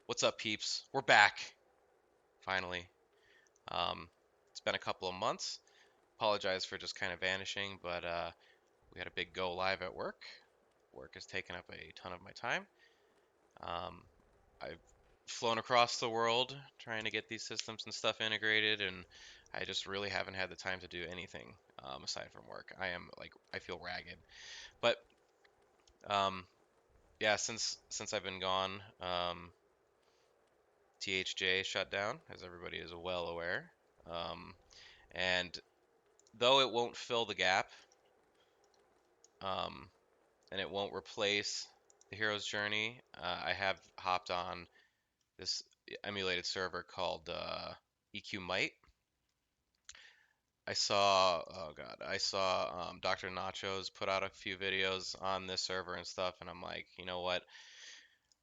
What's up, peeps? We're back, finally. Um, it's been a couple of months. Apologize for just kind of vanishing, but we had a big go live at work. Work has taken up a ton of my time. Um, I've flown across the world trying to get these systems and stuff integrated, and I just really haven't had the time to do anything aside from work. I feel ragged. But um, yeah, since I've been gone, THJ shut down, as everybody is well aware. Um, And though it won't fill the gap, um, and it won't replace the hero's journey, I have hopped on this emulated server called EQ Might. I saw Dr. Nachos put out a few videos on this server and stuff, and I'm like, you know what?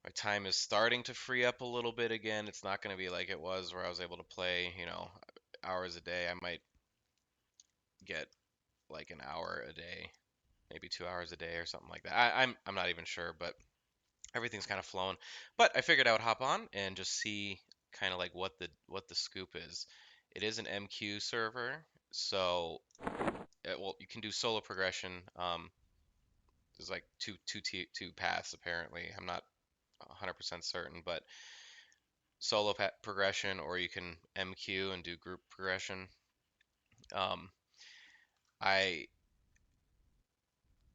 My time is starting to free up a little bit again. It's not going to be like it was where I was able to play, hours a day. I might get like an hour a day, maybe 2 hours a day or something like that. I'm not even sure, but everything's kind of flowing. But I figured I would hop on and just see kind of like what the scoop is. It is an MQ server, so well, you can do solo progression. There's like two paths apparently. I'm not 100% certain, but progression, or you can MQ and do group progression. Um, I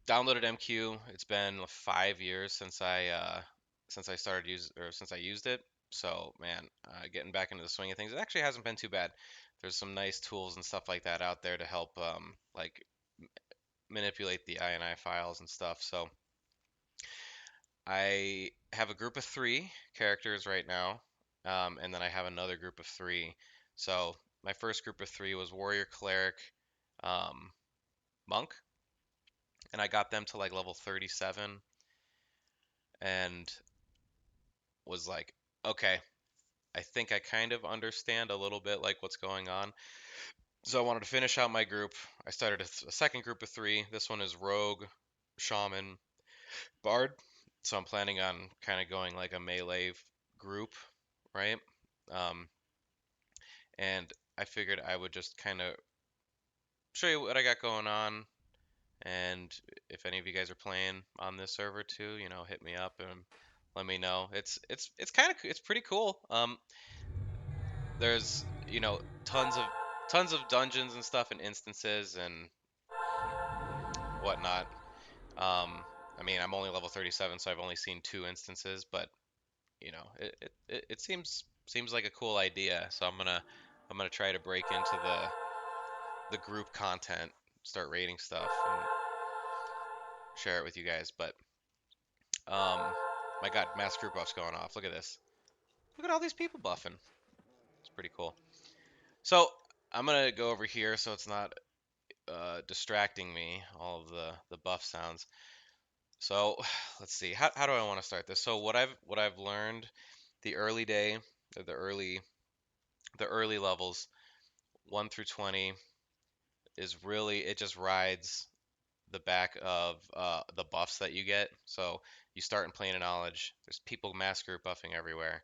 downloaded MQ. It's been 5 years since I started since I used it. So man, getting back into the swing of things, it actually hasn't been too bad. There's some nice tools and stuff like that out there to help like manipulate the INI files and stuff. So I have a group of 3 characters right now, and then I have another group of 3. So my first group of 3 was warrior, cleric, um, monk, and I got them to like level 37 and was like, okay, I think I kind of understand a little bit like what's going on. So I wanted to finish out my group. I started a second group of 3. This one is rogue, shaman, bard. So I'm planning on kind of going like a melee group, right? Um, and I figured I would just kind of show you what I got going on. And if any of you guys are playing on this server too, hit me up and let me know. It's pretty cool. There's tons of dungeons and stuff and instances and whatnot. Um, I mean, I'm only level 37, so I've only seen 2 instances, but it seems like a cool idea. So I'm gonna try to break into the group content, start rating stuff, and share it with you guys. But my God, mass group buffs going off. Look at this. Look at all these people buffing. It's pretty cool. So I'm gonna go over here so it's not distracting me, all of the buff sounds. So let's see, how do I want to start this? So what I've learned, the early day, or the early levels, 1 through 20, is really, it just rides the back of the buffs that you get. So you start in plane of knowledge. There's people mass group buffing everywhere.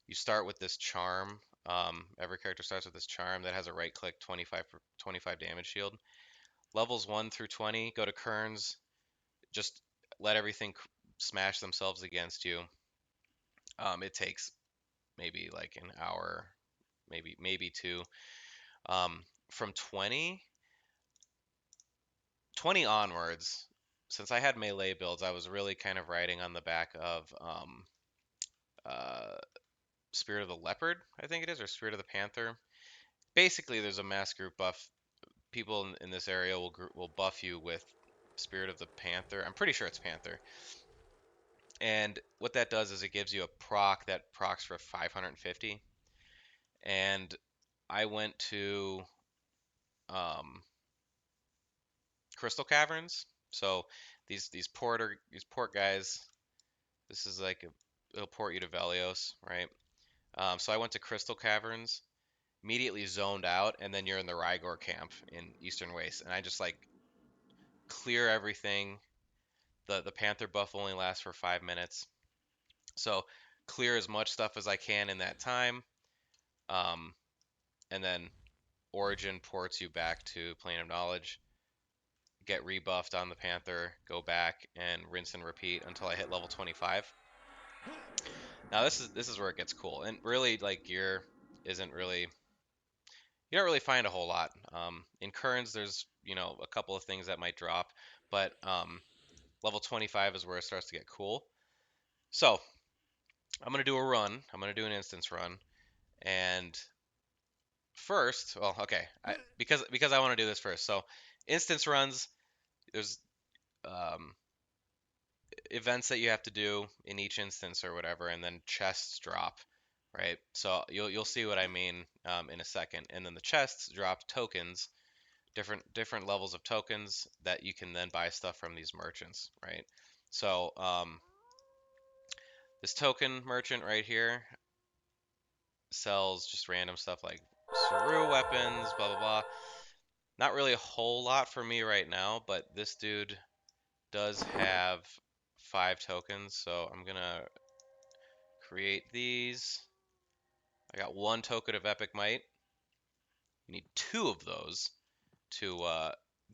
You start with this charm. Every character starts with this charm that has a right click 25 damage shield. Levels 1 through 20 go to Kerns. Just let everything smash themselves against you. It takes maybe like an hour, maybe 2. From 20 onwards, since I had melee builds, I was really kind of riding on the back of uh, Spirit of the Leopard, I think it is, or Spirit of the Panther. Basically, there's a mass group buff. People in this area will buff you with Spirit of the Panther. I'm pretty sure it's Panther. And what that does is it gives you a proc that procs for 550. And I went to um, Crystal Caverns. So these port guys, this is like it'll port you to Velios, right? So I went to Crystal Caverns, immediately zoned out, and then you're in the Rygor camp in Eastern Waste, and I just like clear everything. The Panther buff only lasts for 5 minutes, so clear as much stuff as I can in that time. And then Origin ports you back to Plane of Knowledge. Get rebuffed on the Panther, go back and rinse and repeat until I hit level 25. Now this is where it gets cool, and really like gear isn't really, you don't really find a whole lot. In Kerns, there's a couple of things that might drop, but level 25 is where it starts to get cool. So I'm gonna do a run. I'm gonna do an instance run, and first, well, okay, because I want to do this first. So instance runs, there's um, events that you have to do in each instance or whatever, and then chests drop, right? So you'll see what I mean in a second. And then the chests drop tokens, different levels of tokens that you can then buy stuff from these merchants, right? So this token merchant right here sells just random stuff like Saru weapons, blah blah blah. Not really a whole lot for me right now, but this dude does have 5 tokens, so I'm gonna create these. I got 1 token of Epic Might. You need 2 of those to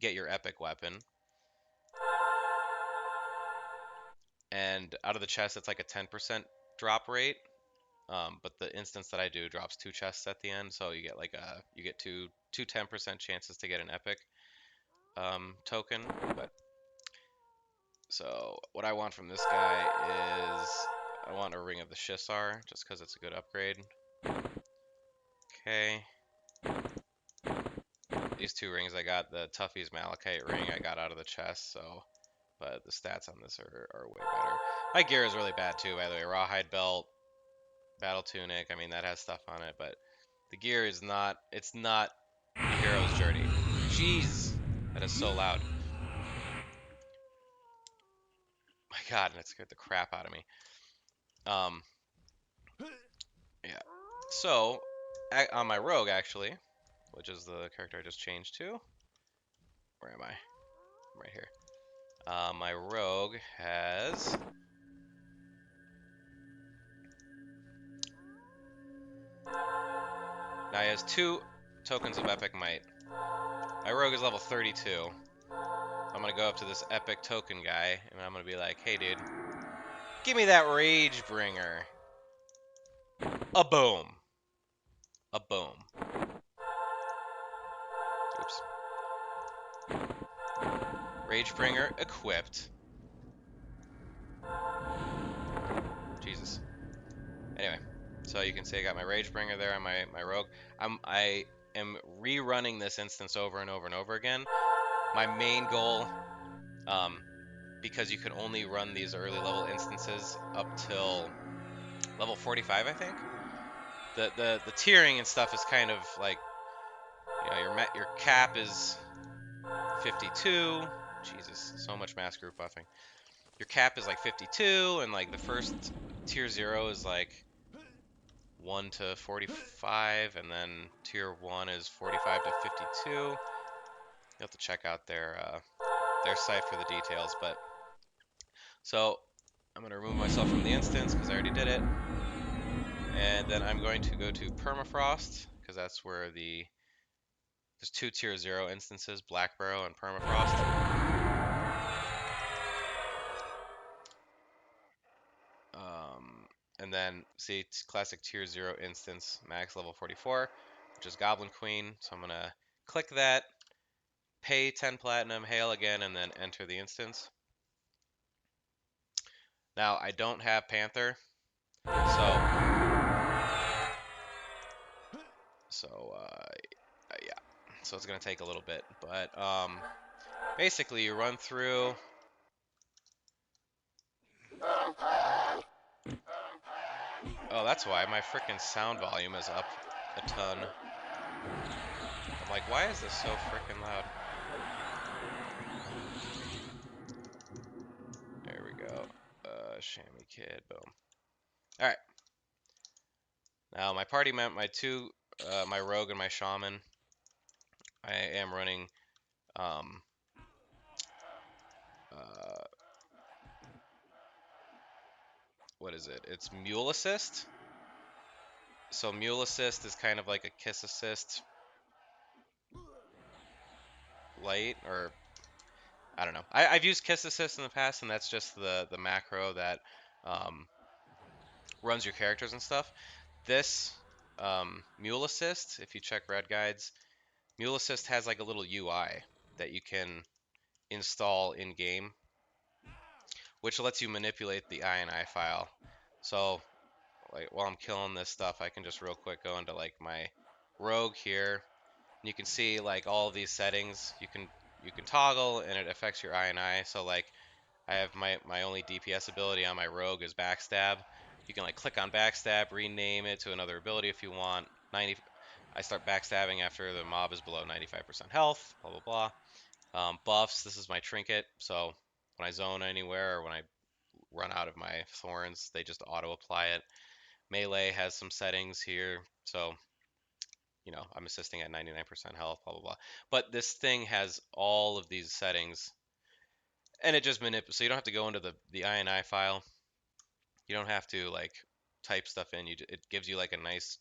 get your epic weapon. And out of the chest, it's like a 10% drop rate. But the instance that I do drops 2 chests at the end, so you get like you get two 10% chances to get an epic token. But so what I want from this guy is I want a Ring of the Shisar, just because it's a good upgrade. Okay. These 2 rings I got, the Tuffy's Malachite ring I got out of the chest, so but the stats on this are way better. My gear is really bad too, by the way. Rawhide belt, battle tunic, I mean that has stuff on it, but the gear is not, it's not hero's journey. Jeez, that is so loud. My God, and it scared the crap out of me. Yeah. So, on my rogue actually, which is the character I just changed to. Where am I? I'm right here. My rogue has now he has 2 tokens of Epic Might. My rogue is level 32. I'm gonna go up to this epic token guy, and I'm gonna be like, hey dude, give me that Rage Bringer. A boom. A boom. Oops. Rage Bringer equipped. Jesus. Anyway, so you can see I got my Rage Bringer there on my rogue. I am rerunning this instance over and over and over again. My main goal, because you can only run these early level instances up till level 45, I think. The tiering and stuff is kind of like, your cap is 52. Jesus, so much mass group buffing. Your cap is like 52, and like the first tier 0 is like 1 to 45, and then tier 1 is 45 to 52. You have to check out their site for the details, but so I'm going to remove myself from the instance because I already did it. And then I'm going to go to Permafrost, because that's where there's 2 tier 0 instances, Black Barrow and Permafrost. And then see, it's classic tier 0 instance, max level 44, which is Goblin Queen. So I'm gonna click that, pay 10 platinum, hail again, and then enter the instance. Now I don't have Panther, so yeah, so it's gonna take a little bit, but basically you run through. Oh, that's why my freaking sound volume is up a ton. I'm like, why is this so freaking loud? There we go. Chamois Kid, boom. All right. Now my party my 2, my rogue and my shaman. I am running um, uh, what is it? It's Mule Assist. So Mule Assist is kind of like a Kiss Assist light, or I don't know. I've used Kiss Assist in the past, and that's just the macro that um, runs your characters and stuff. This Mule Assist, if you check Red Guides, Mule Assist has like a little UI that you can install in game, which lets you manipulate the INI file. So like while I'm killing this stuff, I can just real quick go into like my rogue here. And you can see like all of these settings you can toggle, and it affects your INI. So like I have my only DPS ability on my rogue is backstab. You can like click on backstab, rename it to another ability if you want. 90 I start backstabbing after the mob is below 95% health, blah blah blah. Buffs, this is my trinket, so when I zone anywhere or when I run out of my thorns, they just auto apply it. Melee has some settings here, so I'm assisting at 99% health, blah blah blah. But this thing has all of these settings, and it just manipulates. So you don't have to go into the INI file. You don't have to like type stuff in. It gives you like a nice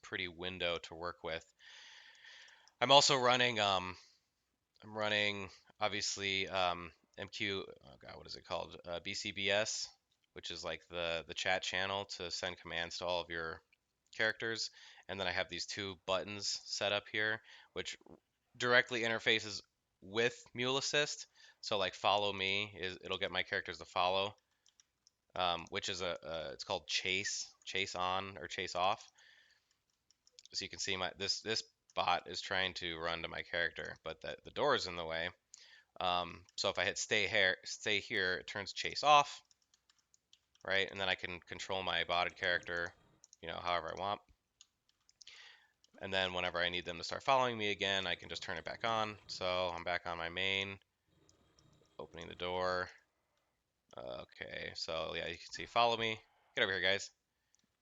pretty window to work with. I'm also running I'm running obviously MQ. Oh God, what is it called? BCBS, which is like the chat channel to send commands to all of your characters. And then I have these two buttons set up here, which directly interfaces with Mule Assist. So like follow me it'll get my characters to follow, which is it's called chase on or chase off. So you can see this bot is trying to run to my character, but the door is in the way. So if I hit stay here, it turns chase off, right? And then I can control my botted character, however I want. And then whenever I need them to start following me again, I can just turn it back on. So I'm back on my main, opening the door. Okay, so yeah, you can see follow me. Get over here, guys.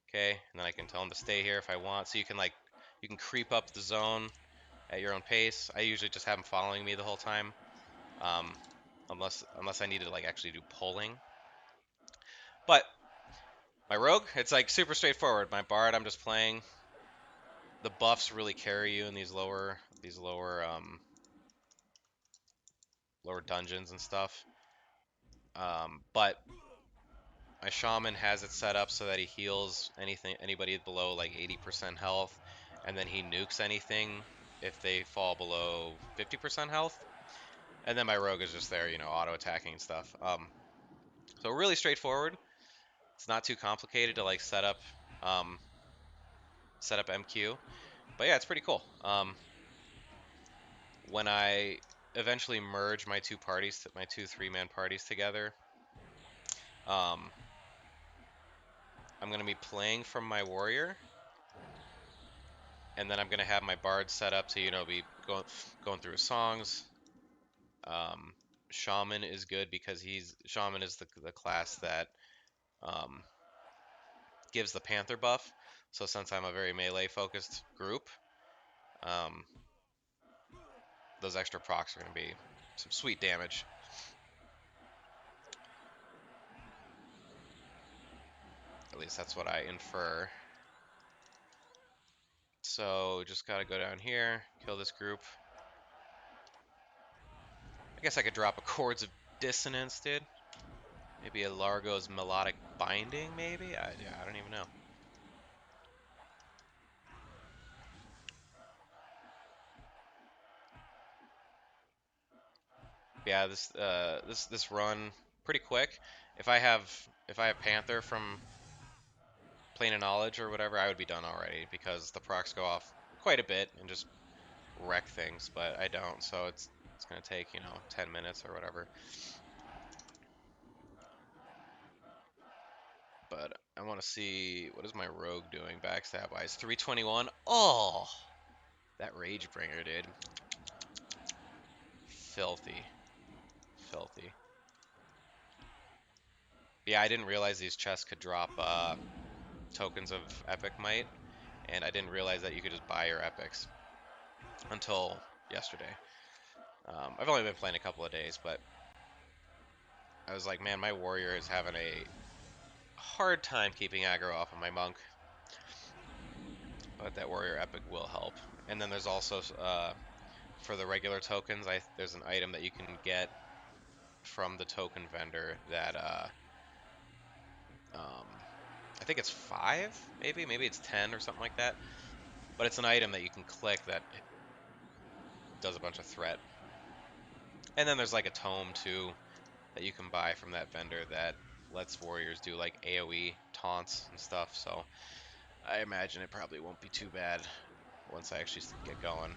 Okay, and then I can tell them to stay here if I want. So you can creep up the zone at your own pace. I usually just have them following me the whole time, um, unless I need to like actually do pulling. But my rogue, it's like super straightforward. My bard, I'm just playing. The buffs really carry you in these lower dungeons and stuff. But my shaman has it set up so that he heals anybody below like 80% health, and then he nukes anything if they fall below 50% health. And then my rogue is just there, auto attacking and stuff. So really straightforward. It's not too complicated to like set up MQ. But yeah, it's pretty cool. When I eventually merge my two parties, my two three-man parties together, um, I'm gonna be playing from my warrior, and then I'm gonna have my bard set up to be going through his songs. Um, Shaman is good because Shaman is the class that um, gives the Panther buff. So since I'm a very melee focused group, um, those extra procs are gonna be some sweet damage. At least that's what I infer. So just gotta go down here, kill this group. I guess I could drop a Chords of Dissonance, dude. Maybe a Largo's Melodic Binding, maybe? Yeah, I don't even know. Yeah, this run pretty quick. If I have Panther from Plane of Knowledge or whatever, I would be done already because the procs go off quite a bit and just wreck things, but I don't, so it's gonna take, 10 minutes or whatever. But I want to see what is my rogue doing backstab wise. 321. Oh, that rage bringer, dude. Filthy, filthy. Yeah, I didn't realize these chests could drop tokens of epic might, and I didn't realize that you could just buy your epics until yesterday. I've only been playing a couple of days, but I was like, man, my warrior is having a hard time keeping aggro off of my monk, but that warrior epic will help. And then there's also for the regular tokens, there's an item that you can get from the token vendor that um, I think it's 5, maybe it's 10 or something like that. But it's an item that you can click that does a bunch of threat. And then there's like a tome too that you can buy from that vendor that lets warriors do like AoE taunts and stuff. So I imagine it probably won't be too bad once I actually get going.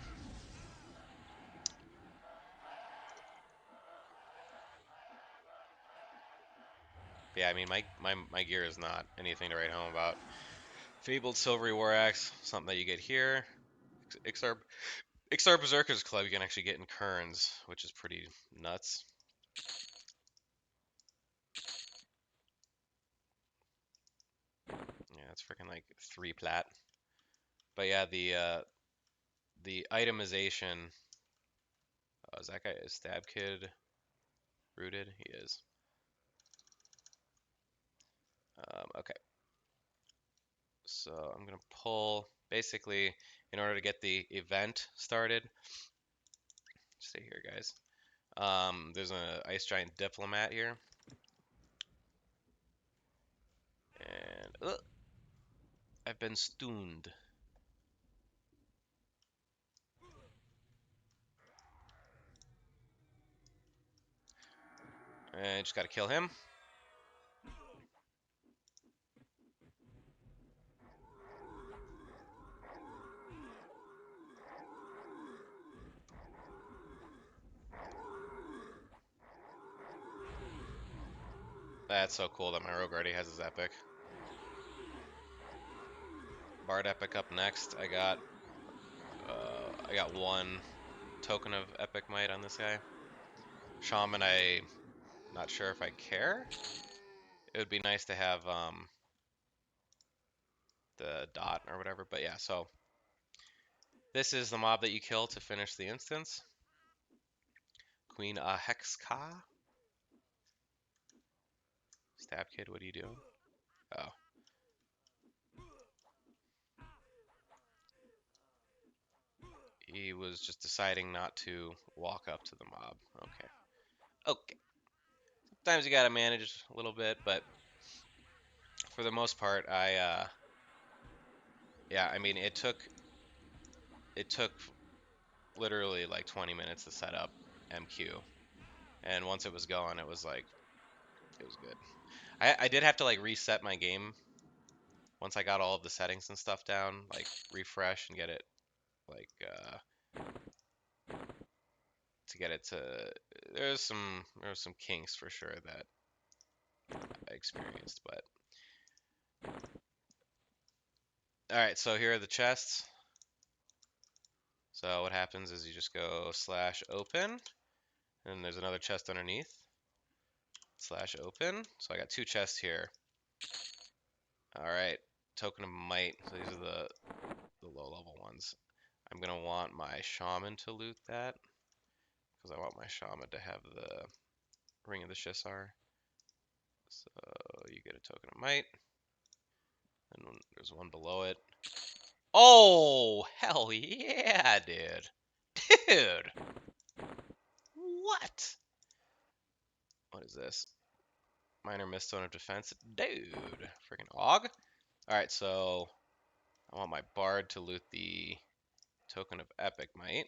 But yeah, I mean my gear is not anything to write home about. Fabled Silvery War Axe, something that you get here. Ixar Berserker's Club you can actually get in Kerns, which is pretty nuts. Yeah, it's freaking like 3 plat. But yeah, the itemization. Oh, is that guy a Stab Kid rooted? He is. Okay, so I'm gonna pull basically in order to get the event started. Stay here, guys. There's an Ice Giant Diplomat here, and I've been stunned. And just gotta kill him. That's so cool that my rogue already has his epic. Bard epic up next. I got 1 token of epic might on this guy. Shaman, I not sure if I care. It would be nice to have the dot or whatever, but yeah. So this is the mob that you kill to finish the instance. Queen Hexka. Stab Kid, what are you doing? Oh. He was just deciding not to walk up to the mob. Okay. Okay. Sometimes you gotta manage a little bit, but for the most part, yeah, I mean, it took literally like 20 minutes to set up MQ, and once it was going, it was like, it was good. I did have to like reset my game once I got all of the settings and stuff down, like refresh and get it like to get it to. There was some kinks for sure that I experienced, but all right. So here are the chests. So what happens is you just go /open, and there's another chest underneath. /open. So I got 2 chests here. All right, token of might. So these are the low level ones. I'm gonna want my shaman to loot that because I want my shaman to have the ring of the Shissar. So you get a token of might, and there's one below it. Oh, hell yeah, dude. Dude. What? What is this? Minor Miststone of Defense. Dude. Freaking Og. Alright, so I want my bard to loot the token of epic might.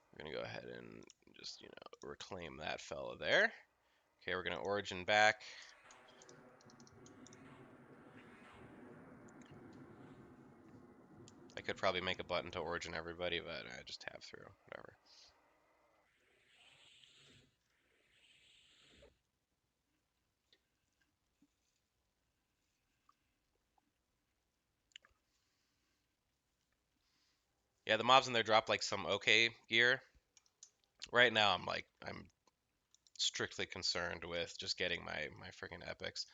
We're gonna go ahead and just, reclaim that fella there. Okay, we're gonna origin back. I could probably make a button to origin everybody, but I just tab through, whatever. Yeah, the mobs in there drop like some okay gear. Right now I'm strictly concerned with just getting my freaking epics.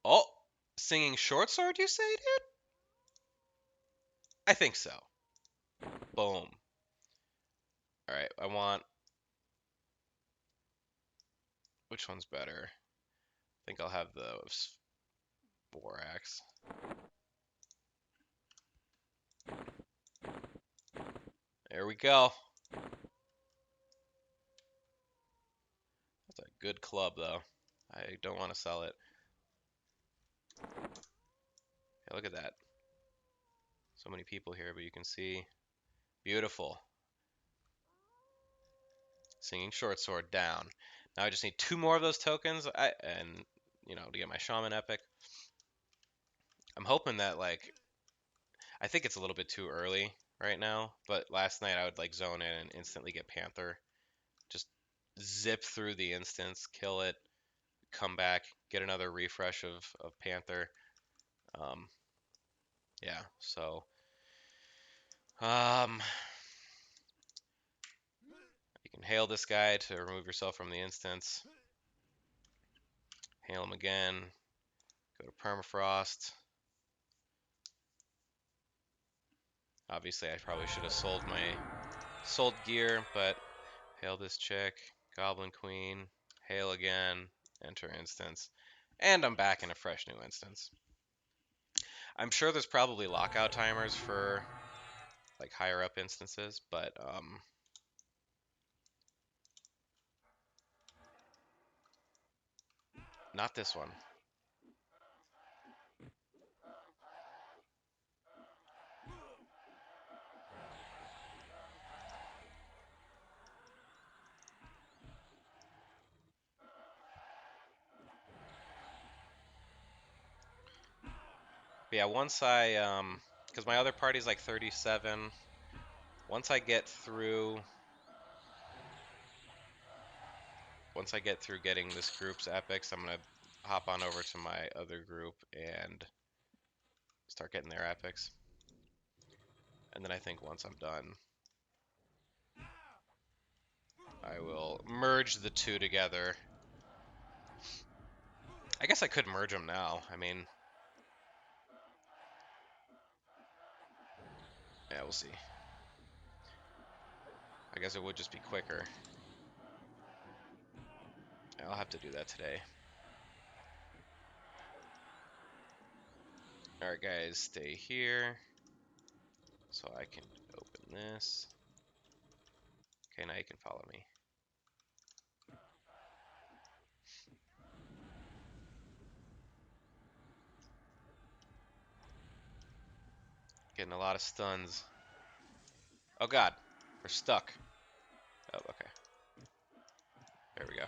Oh, singing short sword, you say, dude? I think so. Boom. All right, I want, which one's better? I think I'll have the Borax. There we go. That's a good club though. I don't want to sell it. Hey, look at that. So many people here, but you can see. Beautiful. Singing short sword down. Now I just need 2 more of those tokens, and you know, to get my shaman epic. I'm hoping that like I think it's a little bit too early right now, but last night I would like zone in and instantly get Panther. Just zip through the instance, kill it, come back, get another refresh of Panther. Um, yeah, so um, you can hail this guy to remove yourself from the instance. Hail him again. Go to permafrost. Obviously, I probably should have sold gear, but hail this chick, Goblin Queen, hail again, enter instance, and I'm back in a fresh new instance. I'm sure there's probably lockout timers for like higher up instances, but not this one. But yeah, because my other party's like 37. Once I get through, once I get through getting this group's epics, I'm gonna hop on over to my other group and start getting their epics. And then I think once I'm done, I will merge the two together. I guess I could merge them now. I mean, yeah, we'll see. I guess it would just be quicker. I'll have to do that today. Alright guys, stay here so I can open this. Okay, now you can follow me. Getting a lot of stuns. Oh god, we're stuck. Oh, okay. There we go.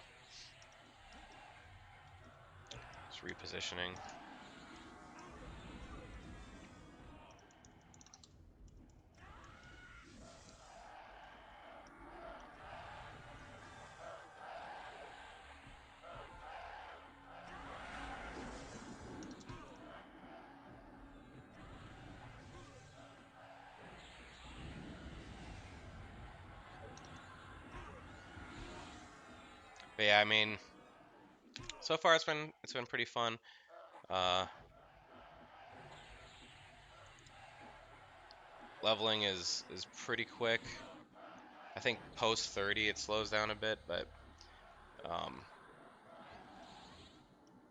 Just repositioning. But yeah, I mean, so far it's been pretty fun. Uh, Leveling is pretty quick. I think post 30 it slows down a bit, but um,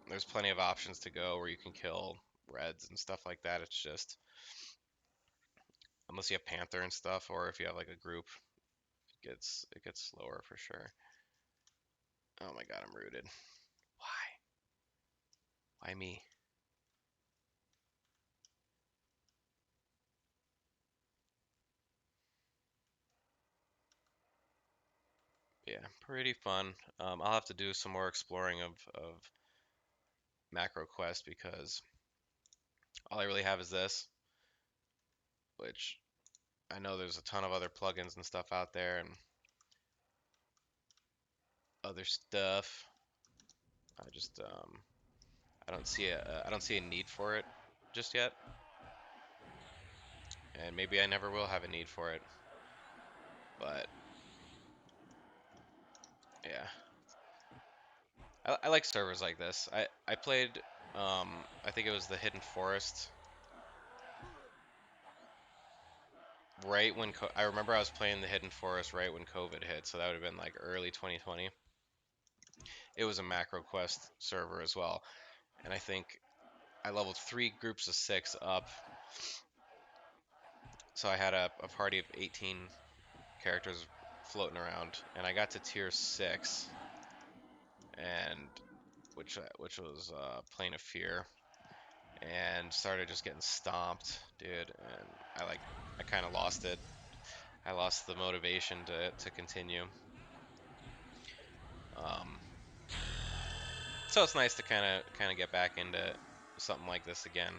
there's plenty of options to go where you can kill reds and stuff like that. It's just unless you have Panther and stuff, or if you have like a group, it gets slower for sure. Oh my god, I'm rooted. Why? Why me? Yeah, pretty fun. I'll have to do some more exploring of macro quest because all I really have is this, which I know there's a ton of other plugins and stuff out there and other stuff. I just I don't see a need for it just yet, and maybe I never will have a need for it. But yeah, I like servers like this. I played I think it was the Hidden Forest right when I remember I was playing the Hidden Forest right when COVID hit, so that would have been like early 2020. It was a macro quest server as well, and I think I leveled 3 groups of 6 up, so I had a party of 18 characters floating around, and I got to tier 6, and which was Plane of Fear, and started just getting stomped, dude, and I kind of lost it. I lost the motivation to continue. Um, so it's nice to kind of get back into something like this again.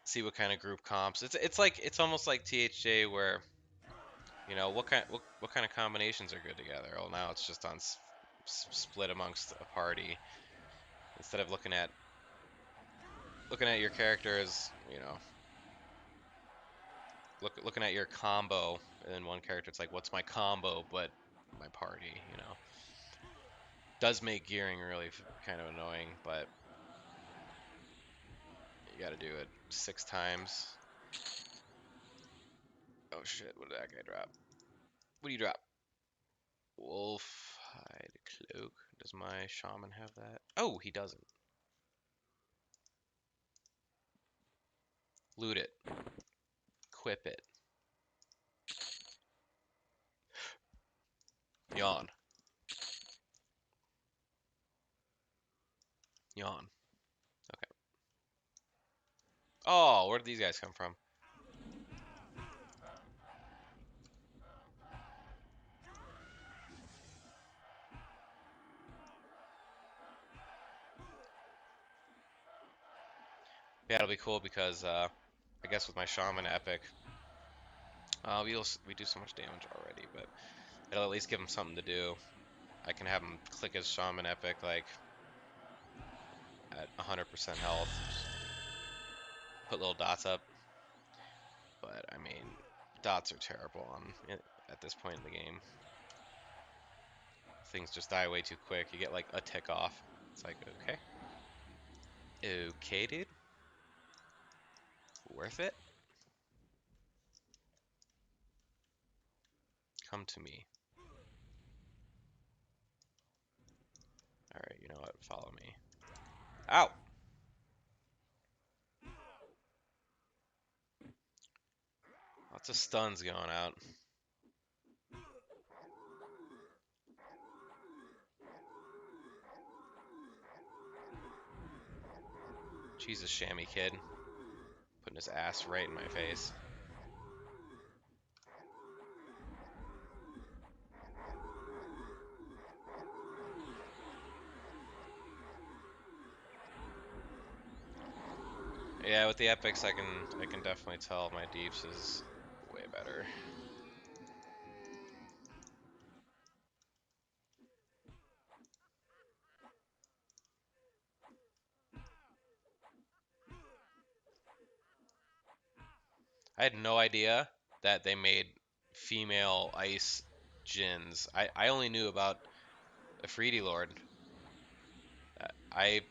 See what kind of group comps. It's almost like THJ where what kind of combinations are good together. Well, now it's just on split amongst a party instead of looking at your character as looking at your combo in one character. It's like, what's my combo but my party, does make gearing really kind of annoying, but you got to do it 6 times. Oh shit, what did that guy drop? What do you drop? Wolf hide cloak. Does my shaman have that? Oh, he doesn't. Loot it. Equip it. Yawn. Yawn. Okay. Oh, where did these guys come from? Yeah, it'll be cool because I guess with my shaman epic, we do so much damage already, but it'll at least give him something to do. I can have him click his shaman epic like at 100% health, just put little dots up. But I mean, dots are terrible at this point in the game. Things just die way too quick. You get like a tick off. It's like, okay. Okay, dude. Worth it? Come to me. Alright, you know what? Follow me. Ow! Lots of stuns going out. Jesus, Shammy kid. Putting his ass right in my face. Yeah, with the epics, I can definitely tell my deeps is way better. I had no idea that they made female ice Jins. I only knew about Afridi Lord. I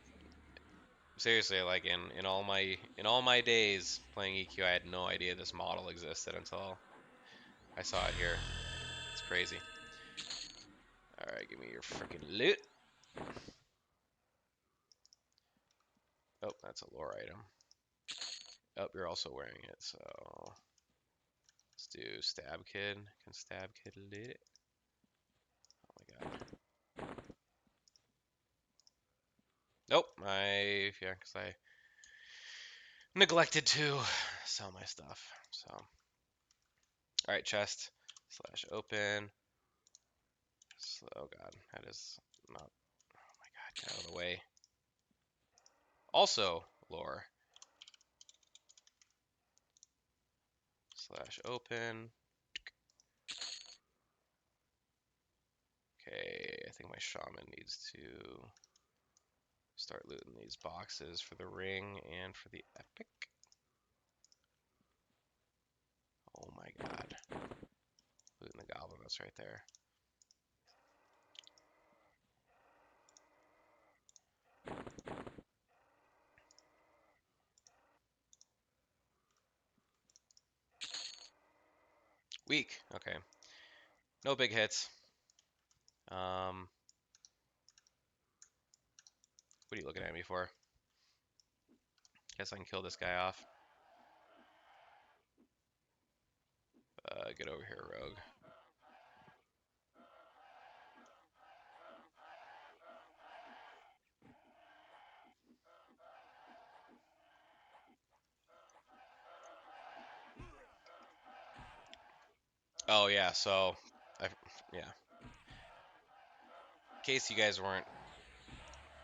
seriously, like in all my days playing EQ, I had no idea this model existed until I saw it here. It's crazy. All right, give me your freaking loot. Oh, that's a lore item. Oh, you're also wearing it, so let's do stab kid. Can stab kid loot it? Oh my god. Nope. Yeah, because I neglected to sell my stuff. So, all right, chest slash open. Oh god, that is not. Oh my god, get out of the way. Also, lore slash open. Okay, I think my shaman needs to start looting these boxes for the ring and for the epic. Oh my god. Looting the goblin that's right there. Weak. Okay. No big hits. Um, what are you looking at me for? Guess I can kill this guy off. Get over here, rogue. Oh yeah, so I yeah. In case you guys weren't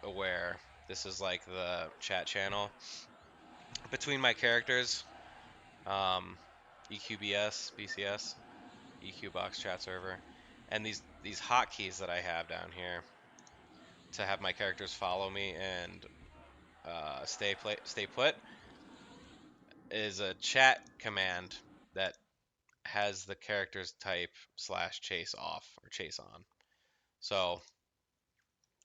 aware, this is like the chat channel between my characters. Um, EQBS, BCS, EQ box chat server, and these hotkeys that I have down here to have my characters follow me and stay put is a chat command that has the characters type slash chase off or chase on. So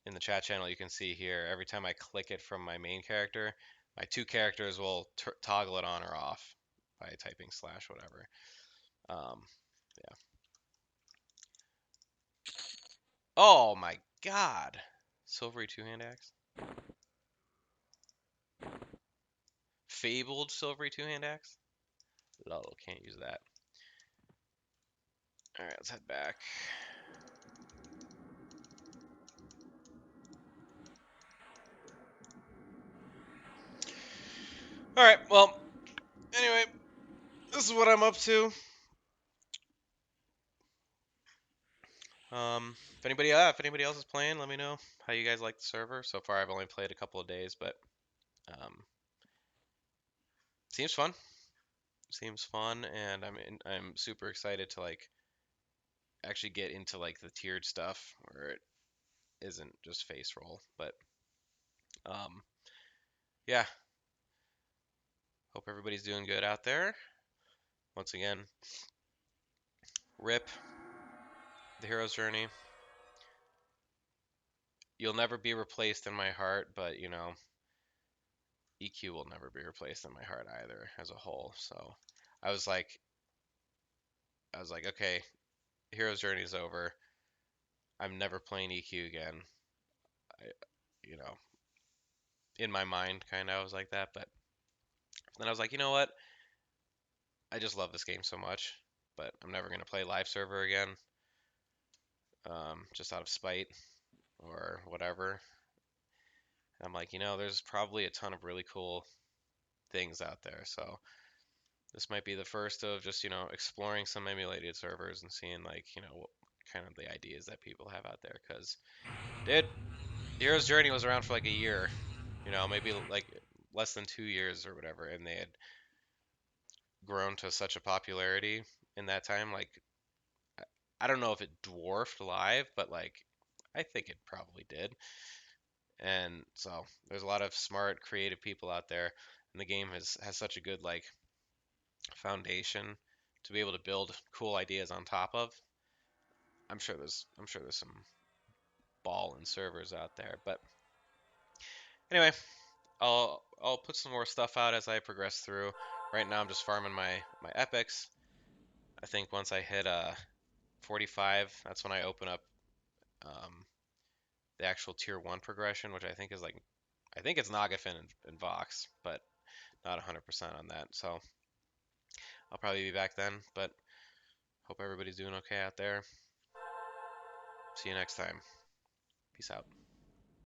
in the chat channel, you can see here every time I click it from my main character, my two characters will toggle it on or off by typing slash whatever. Um, yeah. Oh my God! Silvery two-hand axe. Fabled silvery two-hand axe. Lol, can't use that. All right, let's head back. All right, well, anyway, this is what I'm up to. If anybody else is playing, let me know how you guys like the server. So far, I've only played a couple of days, but um, seems fun. Seems fun, and I'm super excited to like actually get into like the tiered stuff where it isn't just face roll. But um, yeah, hope everybody's doing good out there. Once again, rip the hero's journey. You'll never be replaced in my heart, but you know, EQ will never be replaced in my heart either as a whole. So I was like, okay, hero's journey is over. I'm never playing EQ again. I, you know, in my mind, kind of, I was like that. But then I was like, you know what? I just love this game so much, but I'm never gonna play live server again, just out of spite or whatever. And I'm like, you know, there's probably a ton of really cool things out there. So this might be the first of just, you know, exploring some emulated servers and seeing like, you know, what kind of the ideas that people have out there. Because, dude, Hero's Journey was around for like a year, you know, maybe like less than 2 years or whatever, and they had grown to such a popularity in that time. Like, I don't know if it dwarfed live, but like, I think it probably did. And so there's a lot of smart, creative people out there, and the game has such a good like foundation to be able to build cool ideas on top of. I'm sure there's some ball and servers out there, but anyway, I'll put some more stuff out as I progress through. Right now I'm just farming my epics. I think once I hit 45, that's when I open up um, the actual tier 1 progression, which I think is like I think it's Nagafin and Vox, but not 100% on that. So I'll probably be back then, but hope everybody's doing okay out there. See you next time. Peace out.